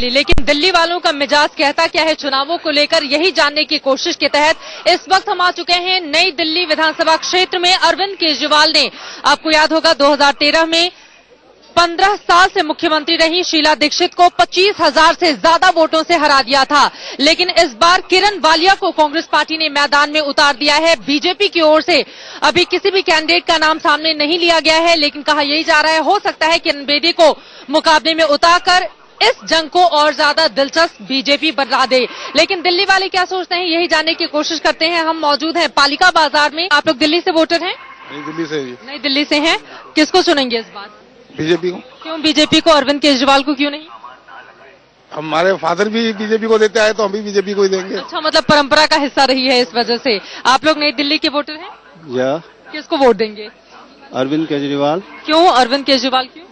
लेकिन दिल्ली वालों का मिजाज कहता क्या है चुनावों को लेकर, यही जानने की कोशिश के तहत इस वक्त हम आ चुके हैं नई दिल्ली विधानसभा क्षेत्र में। अरविंद केजरीवाल ने, आपको याद होगा 2013 में 15 साल से मुख्यमंत्री रही शीला दीक्षित को 25,000 से ज्यादा वोटों से हरा दिया था। लेकिन इस बार किरण वालिया को कांग्रेस पार्टी ने मैदान में उतार दिया है। बीजेपी की ओर से अभी किसी भी कैंडिडेट का नाम सामने नहीं लिया गया है, लेकिन कहा यही जा रहा है हो सकता है किरण बेदी को मुकाबले में उतारकर इस जंग को और ज्यादा दिलचस्प बीजेपी बना दे। लेकिन दिल्ली वाले क्या सोचते हैं यही जानने की कोशिश करते हैं। हम मौजूद हैं पालिका बाजार में। आप लोग दिल्ली से वोटर हैं? नई दिल्ली से। नई दिल्ली से हैं। किसको चुनेंगे इस बार? बीजेपी को। क्यों बीजेपी को? अरविंद केजरीवाल को क्यों नहीं? हमारे फादर भी बीजेपी को देते आए तो हम भी बीजेपी को ही देंगे। अच्छा, मतलब परंपरा का हिस्सा रही है इस वजह से। आप लोग नई दिल्ली के वोटर हैं? या किसको वोट देंगे? अरविंद केजरीवाल। क्यों अरविंद केजरीवाल? क्यों?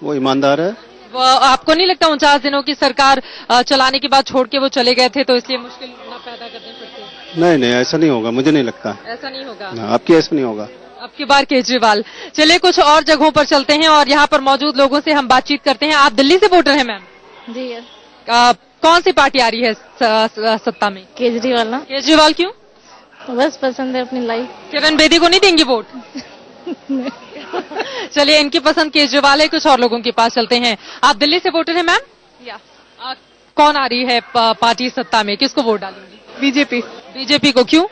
वो ईमानदार है। आपको नहीं लगता 49 दिनों की सरकार चलाने के बाद छोड़ के वो चले गए थे तो इसलिए मुश्किल न पैदा करनी पड़ती? नहीं, ऐसा नहीं होगा, मुझे नहीं लगता। ऐसा नहीं होगा? आपकी ऐसा नहीं होगा। अब की बार केजरीवाल। चलिए कुछ और जगहों पर चलते हैं और यहाँ पर मौजूद लोगों से हम बातचीत करते हैं। आप दिल्ली से वोटर हैं मैम? जी। कौन सी पार्टी आ रही है सत्ता में? केजरीवाल ना। केजरीवाल क्यों? बस पसंद है अपनी लाइफ। किरण बेदी को नहीं देंगी वोट? चलिए इनकी पसंद केजरीवाल है। कुछ और लोगों के पास चलते हैं। आप दिल्ली से वोटर हैं मैम? या। कौन आ रही है पार्टी सत्ता में, किसको वोट डालेंगी? बीजेपी। बीजेपी को क्यों?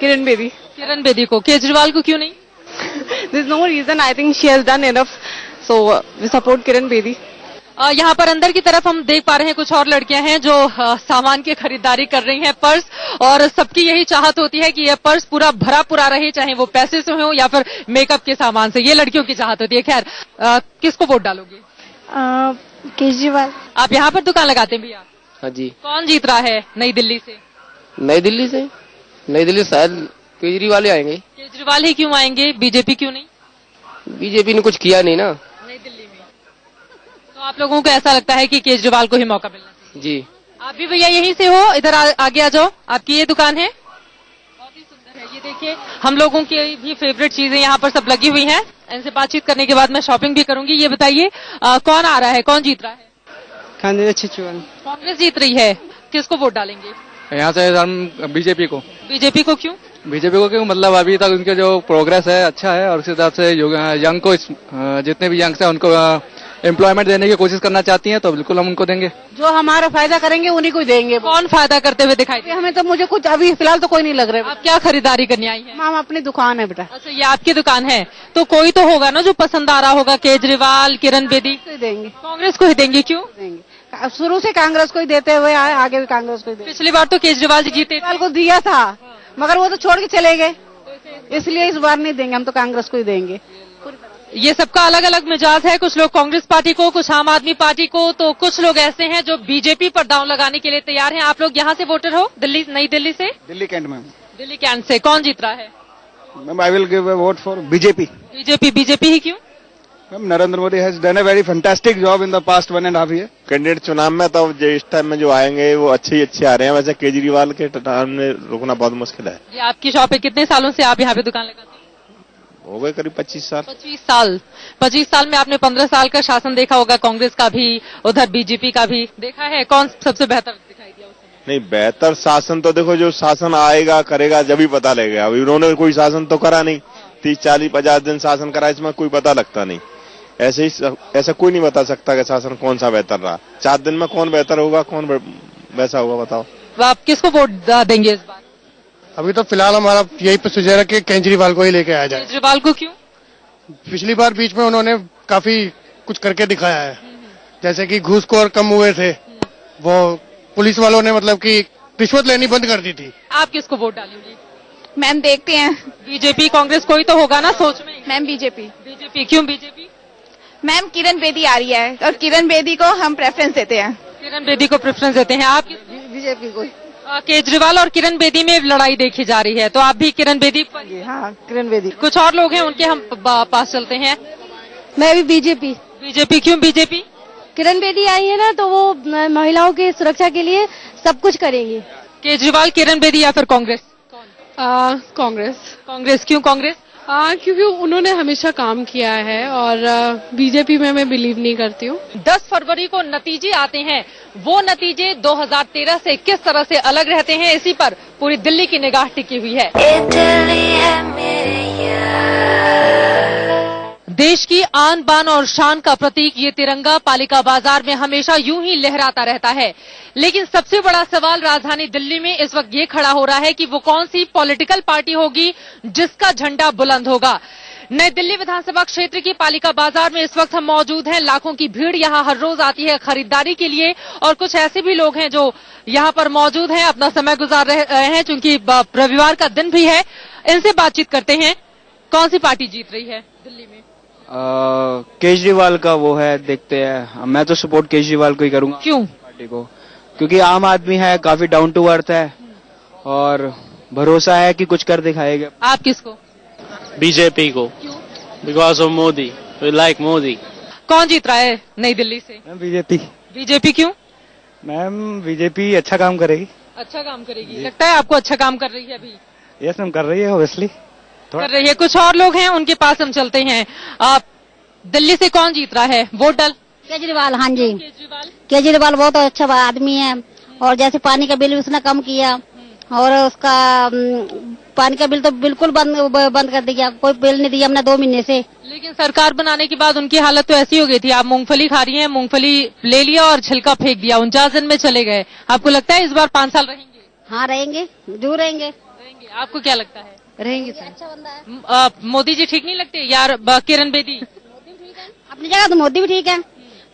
किरण बेदी। किरण बेदी को। केजरीवाल को क्यों नहीं? There's no reason. I think she has done enough. So we support Kiran Bedi. यहाँ पर अंदर की तरफ हम देख पा रहे हैं कुछ और लड़कियां हैं जो सामान की खरीदारी कर रही हैं, पर्स, और सबकी यही चाहत होती है कि यह पर्स पूरा भरा पूरा रहे, चाहे वो पैसे से हो या फिर मेकअप के सामान से। ये लड़कियों की चाहत होती है। खैर, किसको वोट डालोगे? केजरीवाल। आप यहाँ पर दुकान लगाते हैं भैया? हाँ जी। कौन जीत रहा है नई दिल्ली से? नई दिल्ली से? नई दिल्ली शायद केजरीवाल ही आएंगे। केजरीवाल ही क्यों आएंगे? बीजेपी क्यों नहीं? बीजेपी ने कुछ किया नहीं ना नई दिल्ली में, तो आप लोगों को ऐसा लगता है कि केजरीवाल को ही मौका मिलना चाहिए? जी। आप भी भैया यहीं से हो? इधर आगे आ जाओ। आपकी ये दुकान है? बहुत ही सुंदर है। ये देखिए, हम लोगों की भी फेवरेट चीजें यहाँ पर सब लगी हुई हैं। इनसे बातचीत करने के बाद मैं शॉपिंग भी करूंगी। ये बताइए कौन आ रहा है, कौन जीत रहा है? कांग्रेस जीत रही है। किसको वोट डालेंगे? यहाँ से हम बीजेपी को। बीजेपी को क्यों? बीजेपी को क्यों? मतलब अभी तक उनके जो प्रोग्रेस है अच्छा है, और उस हिसाब से यंग को, जितने भी यंग्स हैं उनको एम्प्लॉयमेंट देने की कोशिश करना चाहती हैं, तो बिल्कुल हम उनको देंगे। जो हमारा फायदा करेंगे उन्हीं को देंगे। कौन फायदा करते हुए दिखाई दे? हमें तो, मुझे कुछ अभी फिलहाल तो कोई नहीं लग रहा है। आप क्या खरीदारी करने आई है? हम अपनी दुकान है बेटा। अच्छा, ये आपकी दुकान है, तो कोई तो होगा ना जो पसंद आ रहा होगा। केजरीवाल, किरण बेदी? देंगे। कांग्रेस को ही देंगे? क्यों देंगे? शुरू से कांग्रेस को ही देते हुए आए, आगे भी कांग्रेस को ही देंगे। पिछली बार तो केजरीवाल जी जीते, केजरीवाल को दिया था मगर वो तो छोड़ के चले गए, इसलिए इस बार नहीं देंगे। हम तो कांग्रेस को ही देंगे। ये सबका अलग अलग मिजाज है। कुछ लोग कांग्रेस पार्टी को, कुछ आम आदमी पार्टी को, तो कुछ लोग ऐसे हैं जो बीजेपी पर दांव लगाने के लिए तैयार हैं। आप लोग यहाँ से वोटर हो? दिल्ली, नई दिल्ली से? Delhi cantt ma'am. Delhi cantt से। कौन जीत रहा है? Ma'am I will give a vote for BJP. BJP. BJP ही क्यों? Ma'am Narendra Modi has done a very fantastic job in the past 1.5 year। Candidate चुनाव में तो इस टाइम में जो आएंगे वो अच्छे आ रहे हैं। वैसे केजरीवाल के टाइम में रुकना बहुत मुश्किल है। ये आपकी शॉप है? कितने सालों से आप यहाँ पे दुकान लगाते हैं? हो गए करीब 25 साल। 25 साल। 25 साल में आपने 15 साल का शासन देखा होगा, कांग्रेस का भी, उधर बीजेपी का भी देखा है। कौन सबसे बेहतर दिखाई दिया उस समय? नहीं, बेहतर शासन तो देखो, जो शासन आएगा करेगा जब ही पता लगेगा। अभी उन्होंने कोई शासन तो करा नहीं। 30, 40, 50 दिन शासन करा, इसमें कोई पता लगता नहीं। ऐसा कोई नहीं बता सकता कि शासन कौन सा बेहतर रहा। 4 दिन में कौन बेहतर होगा, कौन वैसा होगा, बताओ। तो आप किसको वोट देंगे इस बार? अभी तो फिलहाल हमारा यही प्रोसीजर है कि केजरीवाल को ही लेके आया जाए। केजरीवाल को क्यों? पिछली बार बीच में उन्होंने काफी कुछ करके दिखाया है, जैसे कि घूसखोर कम हुए थे, वो पुलिस वालों ने मतलब कि रिश्वत लेनी बंद कर दी थी। आप किसको वोट डालेंगे? मैम देखते हैं। बीजेपी, कांग्रेस, कोई तो होगा ना सोच में? Ma'am BJP. बीजेपी। क्यों बीजेपी? मैम किरण बेदी आ रही है और किरण बेदी को हम प्रेफरेंस देते हैं। किरण बेदी को प्रेफरेंस देते हैं। आप? बीजेपी को। केजरीवाल और किरण बेदी में लड़ाई देखी जा रही है, तो आप भी किरण बेदी पर? हाँ, किरण बेदी। कुछ और लोग हैं, उनके हम पास चलते हैं। मैं भी बीजेपी। बीजेपी। क्यों बीजेपी? किरण बेदी आई है ना, तो वो महिलाओं की सुरक्षा के लिए सब कुछ करेंगी। केजरीवाल, किरण बेदी या फिर कांग्रेस? कांग्रेस। कांग्रेस। क्यों कांग्रेस? क्योंकि उन्होंने हमेशा काम किया है और बीजेपी में मैं बिलीव नहीं करती हूँ। 10 फरवरी को नतीजे आते हैं, वो नतीजे 2013 से किस तरह से अलग रहते हैं, इसी पर पूरी दिल्ली की निगाह टिकी हुई है। देश की आन बान और शान का प्रतीक ये तिरंगा पालिका बाजार में हमेशा यूं ही लहराता रहता है, लेकिन सबसे बड़ा सवाल राजधानी दिल्ली में इस वक्त ये खड़ा हो रहा है कि वो कौन सी पॉलिटिकल पार्टी होगी जिसका झंडा बुलंद होगा। नई दिल्ली विधानसभा क्षेत्र की पालिका बाजार में इस वक्त हम मौजूद हैं। लाखों की भीड़ यहाँ हर रोज आती है खरीदारी के लिए और कुछ ऐसे भी लोग हैं जो यहाँ पर मौजूद हैं, अपना समय गुजार रहे हैं, चूंकि रविवार का दिन भी है। इनसे बातचीत करते हैं, कौन सी पार्टी जीत रही है दिल्ली में? केजरीवाल का वो है, देखते हैं। मैं तो सपोर्ट केजरीवाल को ही करूंगा। क्यों? पार्टी को, क्योंकि आम आदमी है, काफी डाउन टू अर्थ है और भरोसा है कि कुछ कर दिखाएगा। आप किसको? बीजेपी को। क्यों? Because of Modi, we like Modi. कौन जीत रहा है नई दिल्ली से? बीजेपी। बीजेपी क्यों? मैम बीजेपी अच्छा काम करेगी। अच्छा काम करेगी, लगता है आपको अच्छा काम कर रही है अभी? यस मैम, कर रही है ऑब्वियसली कर रही है। कुछ और लोग हैं, उनके पास हम चलते हैं। दिल्ली से कौन जीत रहा है? वोट डाल केजरीवाल। हाँ जी, केजरीवाल बहुत अच्छा आदमी है और जैसे पानी का बिल उसने कम किया और उसका पानी का बिल तो बिल्कुल बंद कर दिया, कोई बिल नहीं दिया हमने 2 महीने से। लेकिन सरकार बनाने के बाद उनकी हालत तो ऐसी हो गई थी। आप मूंगफली खा रही हैं, मूंगफली ले लिया और छिलका फेंक दिया, 49 दिन में चले गए। आपको लगता है इस बार 5 साल रहेंगे? हाँ रहेंगे, जरूर रहेंगे। आपको क्या लगता है? रहेंगे सर। अच्छा बंदा है। मोदी जी ठीक नहीं लगते यार? किरण बेदी अपनी जगह तो मोदी भी ठीक है,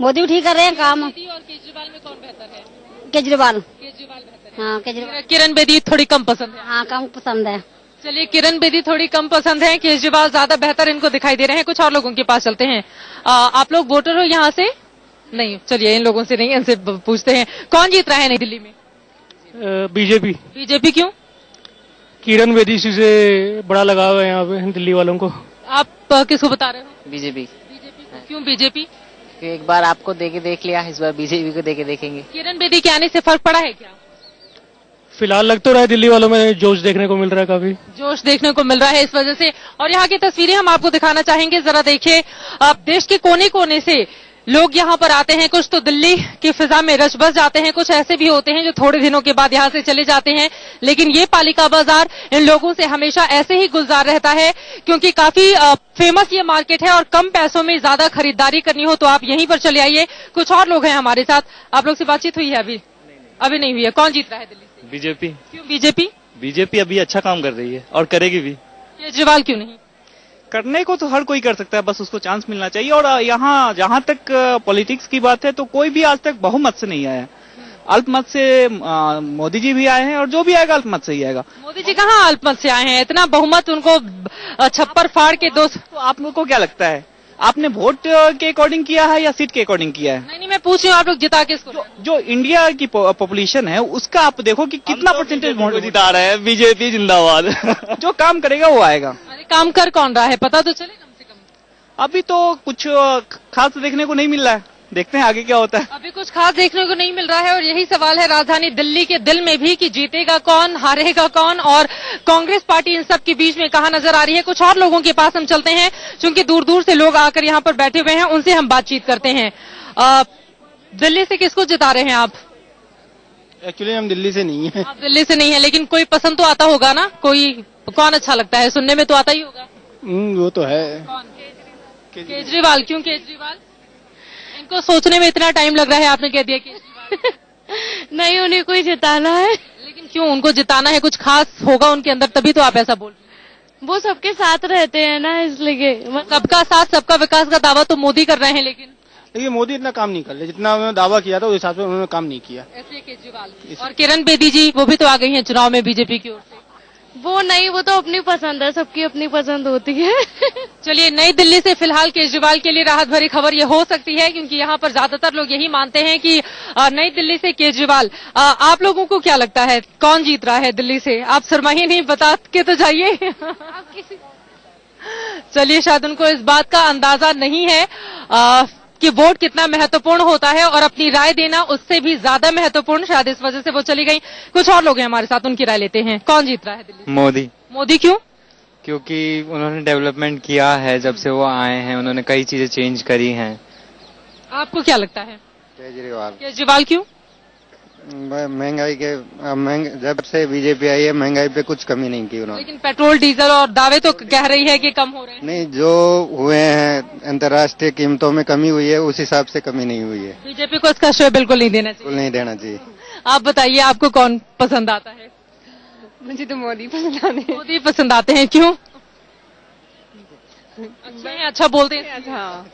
मोदी भी ठीक कर रहे हैं काम। और केजरीवाल में कौन बेहतर है? केजरीवाल। केजरीवाल बेहतर है। हाँ केजरीवाल। किरण बेदी थोड़ी कम पसंद है? हाँ कम पसंद है। चलिए, किरण बेदी थोड़ी कम पसंद है, केजरीवाल ज्यादा बेहतर इनको दिखाई दे रहे हैं। कुछ और लोगों के पास चलते हैं। आप लोग वोटर हो यहाँ से? नहीं, चलिए इन लोगों से नहीं, इनसे पूछते हैं। कौन जीत रहा है नई दिल्ली में? बीजेपी। बीजेपी क्यों? किरण बेदी से बड़ा लगाव है यहाँ पे दिल्ली वालों को। आप किसको बता रहे हो? बीजेपी। बीजेपी क्यों? बीजेपी एक बार आपको देख लिया, इस बार बीजेपी को देखेंगे। किरण बेदी के आने से फर्क पड़ा है क्या? फिलहाल लग तो रहा है दिल्ली वालों में जोश देखने को मिल रहा है, काफी जोश देखने को मिल रहा है इस वजह से। और यहाँ की तस्वीरें हम आपको दिखाना चाहेंगे, जरा देखिए। अब देश के कोने कोने से लोग यहाँ पर आते हैं। कुछ तो दिल्ली की फिजा में रच बस जाते हैं, कुछ ऐसे भी होते हैं जो थोड़े दिनों के बाद यहाँ से चले जाते हैं। लेकिन ये पालिका बाजार इन लोगों से हमेशा ऐसे ही गुलजार रहता है, क्योंकि काफी फेमस ये मार्केट है और कम पैसों में ज्यादा खरीदारी करनी हो तो आप यहीं पर चले आइए। कुछ और लोग हैं हमारे साथ। आप लोग से बातचीत हुई है? अभी नहीं हुई है। कौन जीत रहा है दिल्ली से? बीजेपी। क्यों बीजेपी? बीजेपी अभी अच्छा काम कर रही है और करेगी भी। केजरीवाल क्यों नहीं? करने को तो हर कोई कर सकता है, बस उसको चांस मिलना चाहिए। और यहाँ जहाँ तक पॉलिटिक्स की बात है तो कोई भी आज तक बहुमत से नहीं आया। अल्पमत से मोदी जी भी आए हैं और जो भी आएगा अल्पमत से ही आएगा। मोदी जी कहाँ अल्पमत से आए हैं? इतना बहुमत उनको छप्पर फाड़ के दो। तो आप लोग को क्या लगता है, आपने वोट के अकॉर्डिंग किया है या सीट के अकॉर्डिंग किया है? नहीं, मैं पूछ रही हूँ आप लोग जिता किसको? जो इंडिया की पॉपुलेशन है उसका आप देखो कि कितना परसेंटेज वोट जिता रहा है। बीजेपी जिंदाबाद। जो काम करेगा वो आएगा। अरे काम कर कौन रहा है, पता तो चले कम से कम। अभी तो कुछ खास देखने को नहीं मिल रहा है, देखते हैं आगे क्या होता है। अभी कुछ खास देखने को नहीं मिल रहा है और यही सवाल है राजधानी दिल्ली के दिल में भी कि जीतेगा कौन, हारेगा कौन और कांग्रेस पार्टी इन सब के बीच में कहाँ नजर आ रही है। कुछ और लोगों के पास हम चलते हैं, क्योंकि दूर दूर से लोग आकर यहाँ पर बैठे हुए हैं, उनसे हम बातचीत करते हैं। दिल्ली से किसको जिता रहे हैं आप? एक्चुअली हम दिल्ली से नहीं है। आप दिल्ली से नहीं है, लेकिन कोई पसंद तो आता होगा ना? कोई कौन अच्छा लगता है? सुनने में तो आता ही होगा। वो तो है। कौन? केजरीवाल। क्यों केजरीवाल? इनको सोचने में इतना टाइम लग रहा है, आपने कह दिया केजरीवाल। नहीं, उन्हें कोई जिताना है। लेकिन क्यों उनको जिताना है? कुछ खास होगा उनके अंदर, तभी तो आप ऐसा बोल रहे हैं। वो सबके साथ रहते हैं ना, इसलिए। सबका साथ सबका विकास का दावा तो मोदी कर रहे हैं, लेकिन मोदी इतना काम नहीं कर रहे जितना उन्होंने दावा किया था, उस हिसाब से उन्होंने काम नहीं किया। ऐसे केजरीवाल और किरण बेदी जी, वो भी तो आ गई हैं चुनाव में बीजेपी की ओर से। वो नहीं, वो तो अपनी पसंद है, सबकी अपनी पसंद होती है। चलिए, नई दिल्ली से फिलहाल केजरीवाल के लिए राहत भरी खबर ये हो सकती है, क्योंकि यहाँ पर ज्यादातर लोग यही मानते हैं कि नई दिल्ली से केजरीवाल। आप लोगों को क्या लगता है कौन जीत रहा है दिल्ली से? आप शर्माइए नहीं, बता के तो जाइए। चलिए, शायद उनको इस बात का अंदाजा नहीं है कि वोट कितना महत्वपूर्ण होता है और अपनी राय देना उससे भी ज्यादा महत्वपूर्ण, शायद इस वजह से वो चली गई। कुछ और लोग हैं हमारे साथ, उनकी राय लेते हैं। कौन जीत रहा है दिल्ली? मोदी। मोदी क्यों? क्योंकि उन्होंने डेवलपमेंट किया है जब से वो आए हैं, उन्होंने कई चीजें चेंज करी हैं। आपको क्या लगता है? केजरीवाल क्यों? महंगाई जब से बीजेपी आई है महंगाई पे कुछ कमी नहीं की उन्होंने। लेकिन पेट्रोल डीजल और दावे तो कह रही है कि कम हो रहे हैं। नहीं, जो हुए हैं अंतर्राष्ट्रीय कीमतों में कमी हुई है, उस हिसाब से कमी नहीं हुई है। बीजेपी को इसका श्रेय बिल्कुल नहीं देना चाहिए। बिल्कुल नहीं देना चाहिए। आप बताइए, आपको कौन पसंद आता है? मुझे तो मोदी पसंद आते हैं। मोदी पसंद आते हैं, क्यों? अच्छा बोलते हैं। हाँ।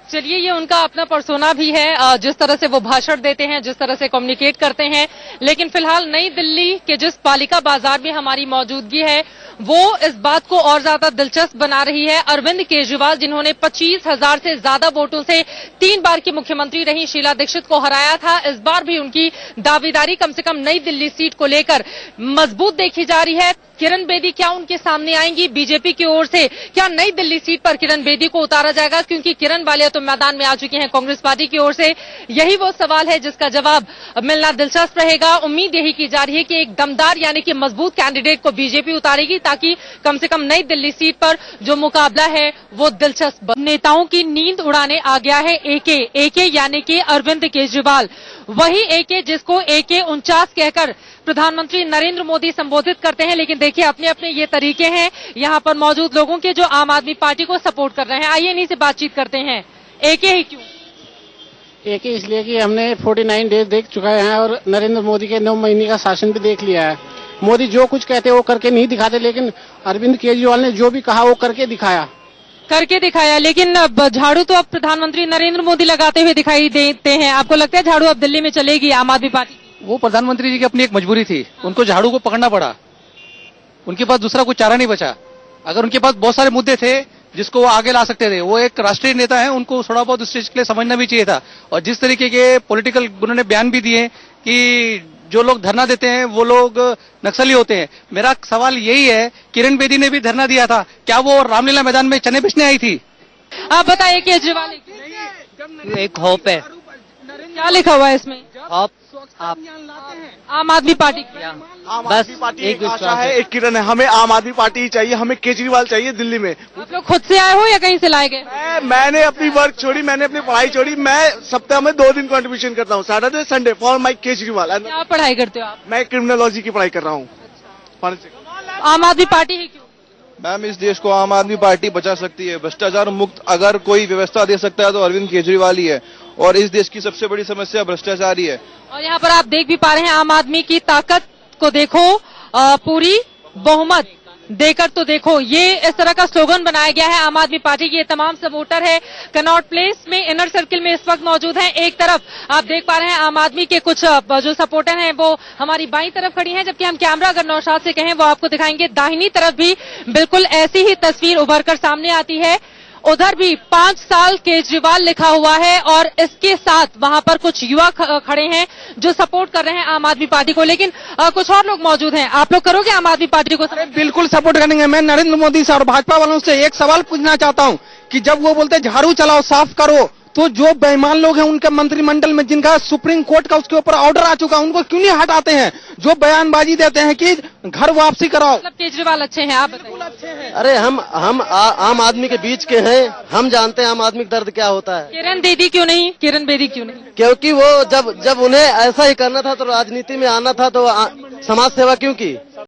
चलिए, ये उनका अपना पर्सोना भी है, जिस तरह से वो भाषण देते हैं, जिस तरह से कम्युनिकेट करते हैं। लेकिन फिलहाल नई दिल्ली के जिस पालिका बाजार में हमारी मौजूदगी है, वो इस बात को और ज्यादा दिलचस्प बना रही है। अरविंद केजरीवाल, जिन्होंने 25,000 से ज्यादा वोटों से 3 बार की मुख्यमंत्री रही शीला दीक्षित को हराया था, इस बार भी उनकी दावेदारी कम से कम नई दिल्ली सीट को लेकर मजबूत देखी जा रही है। किरण बेदी क्या उनके सामने आएंगी? बीजेपी की ओर से क्या नई दिल्ली सीट पर किरण बेदी को उतारा जाएगा? क्योंकि किरण वालिया तो मैदान में आ चुकी हैं कांग्रेस पार्टी की ओर से। यही वो सवाल है जिसका जवाब मिलना दिलचस्प रहेगा। उम्मीद यही की जा रही है कि एक दमदार यानी कि मजबूत कैंडिडेट को बीजेपी उतारेगी, ताकि कम से कम नई दिल्ली सीट पर जो मुकाबला है वो दिलचस्प बने। नेताओं की नींद उड़ाने आ गया है एके यानी कि अरविंद केजरीवाल। वही एके जिसको AK-49 कहकर प्रधानमंत्री नरेंद्र मोदी संबोधित करते हैं। लेकिन देखिए, अपने अपने ये तरीके हैं यहाँ पर मौजूद लोगों के जो आम आदमी पार्टी को सपोर्ट कर रहे हैं। आइए इन्हीं से बातचीत करते हैं। एके ही क्यों? एके इसलिए कि हमने 49 डेज देख चुका है और नरेंद्र मोदी के 9 महीने का शासन भी देख लिया है। मोदी जो कुछ कहते वो करके नहीं दिखाते, लेकिन अरविंद केजरीवाल ने जो भी कहा वो करके दिखाया। लेकिन अब झाड़ू तो अब प्रधानमंत्री नरेंद्र मोदी लगाते हुए दिखाई देते हैं। आपको लगता है झाड़ू अब दिल्ली में चलेगी आम आदमी पार्टी? वो प्रधानमंत्री जी की अपनी एक मजबूरी थी, उनको झाड़ू को पकड़ना पड़ा। उनके पास दूसरा कोई चारा नहीं बचा। अगर उनके पास बहुत सारे मुद्दे थे जिसको वो आगे ला सकते थे, वो एक राष्ट्रीय नेता है, उनको थोड़ा बहुत उस चीज के लिए समझना भी चाहिए था। और जिस तरीके के पॉलिटिकल उन्होंने बयान भी दिए कि जो लोग धरना देते हैं वो लोग नक्सली होते हैं। मेरा सवाल यही है, किरण बेदी ने भी धरना दिया था, क्या वो रामलीला मैदान में चने बेचने आई थी? आप बताइए केजरीवाल। एक होप है। क्या लिखा हुआ है इसमें? होप आप आम आदमी पार्टी बस एक आशा है, एक किरण है। हमें आम आदमी पार्टी ही चाहिए, हमें केजरीवाल चाहिए दिल्ली में। आप लोग खुद से आए हो या कहीं से लाए गए? मैंने अपनी वर्क छोड़ी, मैंने अपनी पढ़ाई छोड़ी। मैं सप्ताह में 2 दिन कंट्रीब्यूशन करता हूँ, Saturday Sunday for my Kejriwal. क्या पढ़ाई करते हो आप? मैं क्रिमिनोलॉजी की पढ़ाई कर रहा हूँ। आम आदमी पार्टी है क्यों? मैम, इस देश को आम आदमी पार्टी बचा सकती है। भ्रष्टाचार मुक्त अगर कोई व्यवस्था दे सकता है तो अरविंद केजरीवाल ही है। और इस देश की सबसे बड़ी समस्या भ्रष्टाचार ही है। और यहाँ पर आप देख भी पा रहे हैं आम आदमी की ताकत को देखो, पूरी बहुमत देकर तो देखो। ये इस तरह का स्लोगन बनाया गया है आम आदमी पार्टी की। ये तमाम सपोर्टर है कनॉट प्लेस में इनर सर्किल में इस वक्त मौजूद हैं। एक तरफ आप देख पा रहे हैं आम आदमी के कुछ जो सपोर्टर हैं वो हमारी बाईं तरफ खड़ी हैं, जबकि हम कैमरा अगर नौशाद से कहें वो आपको दिखाएंगे दाहिनी तरफ भी बिल्कुल ऐसी ही तस्वीर उभर कर सामने आती है। उधर भी 5 साल केजरीवाल लिखा हुआ है और इसके साथ वहां पर कुछ युवा खड़े हैं जो सपोर्ट कर रहे हैं आम आदमी पार्टी को। लेकिन कुछ और लोग मौजूद हैं। आप लोग करोगे आम आदमी पार्टी को? बिल्कुल सपोर्ट करेंगे। मैं नरेंद्र मोदी से और भाजपा वालों से एक सवाल पूछना चाहता हूं कि जब वो बोलते झाड़ू चलाओ साफ करो, तो जो बेईमान लोग हैं उनके मंत्रिमंडल में जिनका सुप्रीम कोर्ट का उसके ऊपर ऑर्डर आ चुका है, उनको क्यों नहीं हटाते हैं? जो बयानबाजी देते हैं कि घर वापसी कराओ। मतलब केजरीवाल अच्छे हैं, आप बताइए। अरे हम आम आदमी के बीच के हैं, हम जानते हैं आम आदमी का दर्द क्या होता है। किरण बेदी क्यों नहीं? क्योंकि वो जब उन्हें ऐसा ही करना था तो राजनीति में आना था, तो समाज सेवा क्यों की?